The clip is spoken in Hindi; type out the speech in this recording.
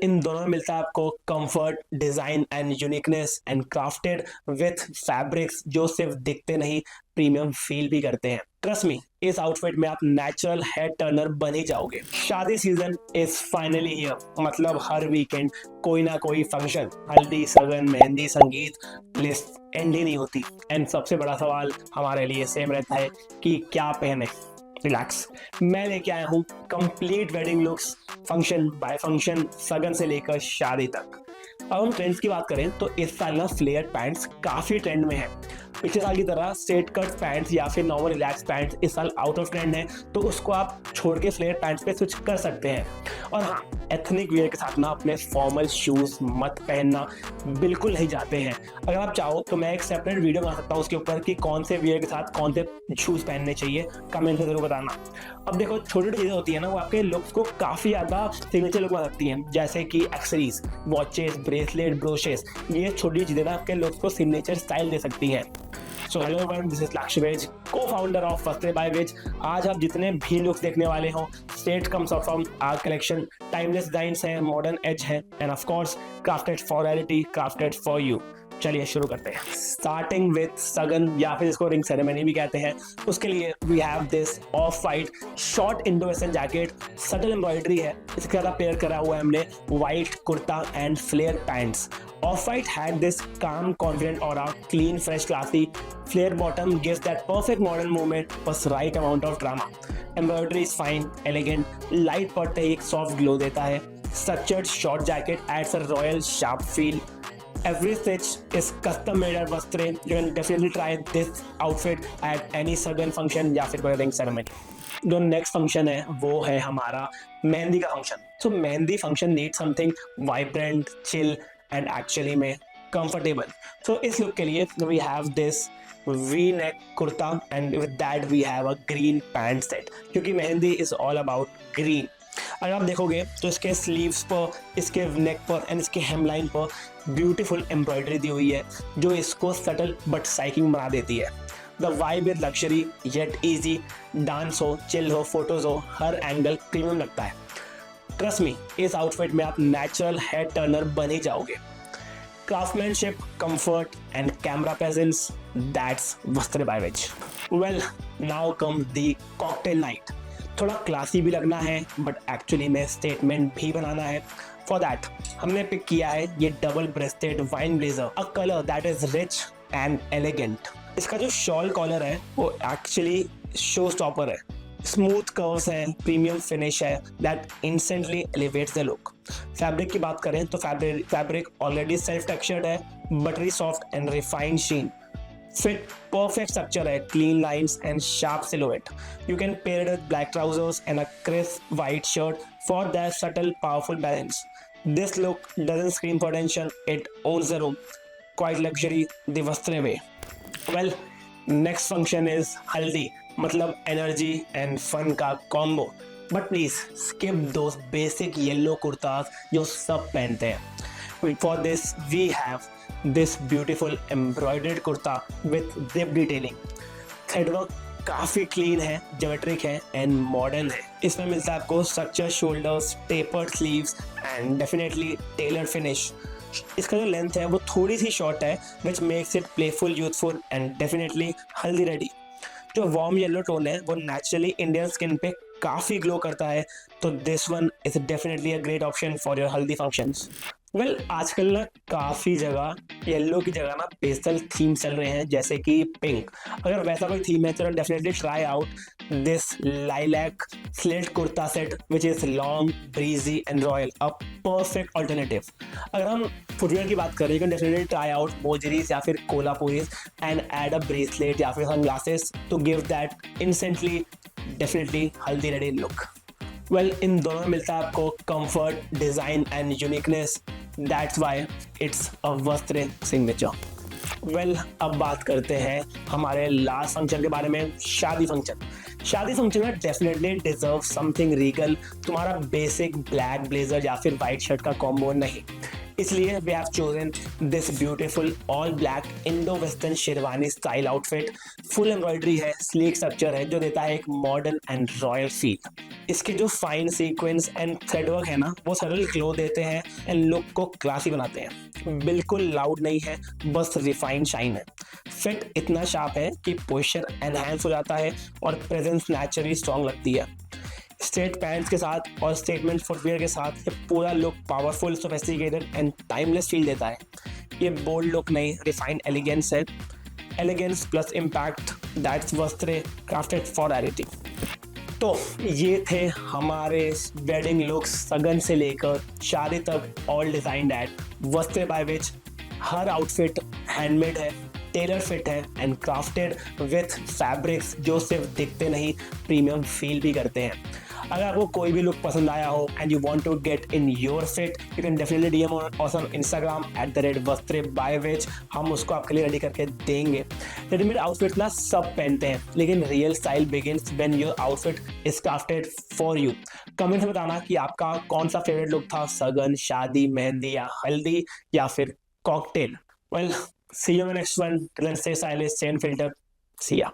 इन दोनों में मिलता है आपको comfort, design and uniqueness and crafted with fabrics जो सिर्फ दिखते नहीं, प्रीमियम फील भी करते हैं। ट्रस्ट मी, इस आउटफिट में आप नेचुरल हेड टर्नर बन ही जाओगे। शादी सीजन इज फाइनली हियर, मतलब हर वीकेंड कोई ना कोई फंक्शन, हल्दी, सगन, मेहंदी, संगीत, लिस्ट एंड ही नहीं होती। एंड सबसे बड़ा सवाल हमारे लिए सेम रहता है कि क्या पहने। रिलैक्स, मैं लेके आया हूँ complete wedding looks, function by function, सगन से लेकर शादी तक। अब हम ट्रेंड्स की बात करें तो इस साल ना फ्लेयर पैंट्स काफी ट्रेंड में है। पिछले साल की तरह स्ट्रेट कट पैंट्स या फिर नॉर्मल रिलैक्स पैंट्स इस साल आउट ऑफ ट्रेंड है, तो उसको आप छोड़ के फ्लेयर पैंट्स पे स्विच कर सकते हैं। और हाँ, एथनिक वेयर के साथ ना अपने फॉर्मल शूज मत पहनना बिल्कुल नहीं जाते हैं। अगर आप चाहो तो मैं एक सेपरेट वीडियो बना सकता हूँ उसके ऊपर कि कौन से वेयर के साथ कौन से शूज पहनने चाहिए, कमेंट में जरूर बताना। अब देखो, छोटी छोटी चीजें होती है ना, वो आपके लुक्स को काफी ज्यादा सिग्नेचर लुक बना सकती हैं, जैसे कि एक्सेसरीज, वॉचेस, ब्रेसलेट, ब्रोशेस। ये छोटी चीजें ना आपके लुक्स को सिग्नेचर स्टाइल दे सकती हैं। So hello everyone, this is Lakshya Vij, co-founder of Vastre by Vij. आज आप जितने भी लुक्स देखने वाले हो, straight comes out from our collection. Timeless designs हैं, मॉडर्न एज है and of course crafted for reality, crafted for you. चलिए शुरू करते हैं। स्टार्टिंग विथ सगन या फिर इसको रिंग सेरेमनी भी कहते हैं। उसके लिए we have this of white short Indo western jacket, subtle embroidery है। इसके साथ पेयर करा हुआ है हमने white kurta and flare pants. Off-White had this calm, confident aura, clean, fresh, classy. Flare bottom gives that perfect modern movement, plus right amount of drama. Embroidery is fine, elegant, light पड़ते ही एक soft glow देता है. Structured short jacket adds a royal, sharp feel. Every stitch is custom made at Vastre. You can definitely try this outfit at any sudden function या फिर कोई ring ceremony. जो नेक्स्ट फंक्शन है वो है हमारा मेहंदी का function. So mehndi function need something vibrant, chill and actually में कंफर्टेबल। सो इस लुक के लिए we have this V neck kurta and with that we have a green pant set, क्योंकि mehndi is all about green. अगर आप देखोगे तो इसके स्लीव्स पर, इसके नेक पर एंड इसके हेमलाइन पर ब्यूटीफुल एम्ब्रॉयडरी दी हुई है जो इसको सटल बट साइकिंग बना देती है। The vibe is luxury yet easy, dance हो, चिल हो, फोटोज हो, हर एंगल प्रीमियम लगता है। ट्रस्ट मी, इस आउटफिट में आप नेचुरल हेड टर्नर बन ही जाओगे। Craftsmanship, comfort and camera presence, that's Vastre by वेज। Well, now come the cocktail night. थोड़ा क्लासी भी लगना है बट एक्चुअली में स्टेटमेंट भी बनाना है। फॉर दैट हमने पिक किया है ये double breasted wine blazer, a colour that is rich and elegant. इसका जो शॉल कॉलर है वो एक्चुअली शो स्टॉपर है, स्मूथ कर्व्स है, प्रीमियम फिनिश है that instantly elevates the look. Fabric की बात करें तो फैब्रिक ऑलरेडी सेल्फ टेक्सचर्ड है, buttery soft and refined sheen. Fit perfect structure है, clean lines and sharp silhouette. You can pair it with black trousers and a crisp white shirt for that subtle, powerful balance. This look doesn't scream for attention, it owns the room. Quite luxury, the Vastre way. Well, next function is haldi, मतलब energy and fun का combo. But please skip those basic yellow kurtas जो सब पहनते हैं. For this we have this beautiful embroidered kurta with zip detailing. Threadwork काफ़ी क्लीन है, ज्योमेट्रिक है एंड मॉडर्न है। इसमें मिलता है आपको structure shoulders, tapered sleeves and definitely tailor finish. इसका जो लेंथ है वो थोड़ी सी शॉर्ट है which makes it playful, youthful and definitely haldi ready. जो वार्म येलो टोन है वो नेचुरली इंडियन स्किन पे काफ़ी ग्लो करता है, तो this one is definitely a great option for your हल्दी फंक्शंस। वेल, आजकल ना काफ़ी जगह येलो की जगह ना पेस्टल थीम चल रहे हैं, जैसे कि पिंक। अगर वैसा कोई थीम है तो definitely try out this lilac slate kurta set which is long, breezy and royal, a perfect alternative. अगर हम फुटवेयर की बात करें तो डेफिनेटली ट्राई आउट मोजरीज या फिर Kolhapuris and add a bracelet या फिर sunglasses to give that instantly definitely haldi ready look. Well, इन दोनों में मिलता है आपको comfort, design and uniqueness, that's why it's a Vastre signature. Well, अब बात करते हैं हमारे लास्ट फंक्शन के बारे में, शादी फंक्शन। शादी फंक्शन में डेफिनेटली डिजर्व समथिंग रीगल, तुम्हारा बेसिक ब्लैक ब्लेजर या फिर वाइट शर्ट का कॉम्बो नहीं। इसलिए we have chosen this beautiful all black Indo western sherwani style outfit. Full embroidery है, स्लीक स्ट्रक्चर है जो देता है एक मॉडर्न एंड रॉयल फील। इसके जो fine sequence and thread work है ना, वो सटल ग्लो देते हैं एंड लुक को क्लासी बनाते हैं। बिल्कुल लाउड नहीं है, बस रिफाइंड शाइन है। फिट इतना शार्प है कि पोस्चर एनहांस हो जाता है और प्रेजेंस नेचुरली स्ट्रॉन्ग लगती है। स्ट्रेट पैंट्स के साथ और स्टेटमेंट फुटवियर के साथ ये पूरा look powerful, sophisticated and timeless feel देता है। ये बोल्ड लुक नहीं, रिफाइंड एलिगेंस है। एलिगेंस प्लस इम्पैक्ट, दैट्स वस्त्रे क्राफ्टेड फॉर रैरिटी। तो ये थे हमारे वेडिंग लुक्स, सगन से लेकर शादी तक, ऑल डिजाइन्ड एट वस्त्रे by which. Her outfit handmade है, टेलर फिट है एंड क्राफ्टेड विथ फैब्रिक्स जो सिर्फ दिखते नहीं, प्रीमियम फील भी करते हैं। अगर आपको कोई भी लुक पसंद आया हो and you want to get in your fit, you can definitely DM on Instagram @वस्त्रे_by_which। हम उसको आपके लिए रेडी करके देंगे। रेडीमेड आउटफिट ना सब पहनते हैं, लेकिन real style begins when your outfit is crafted for you. Comment में बताना कि आपका कौन सा फेवरेट लुक था, सगन, शादी, मेहंदी या हल्दी या फिर cocktail. Well, see you in the next one. Till then, stay stylish, stay unfiltered. See ya.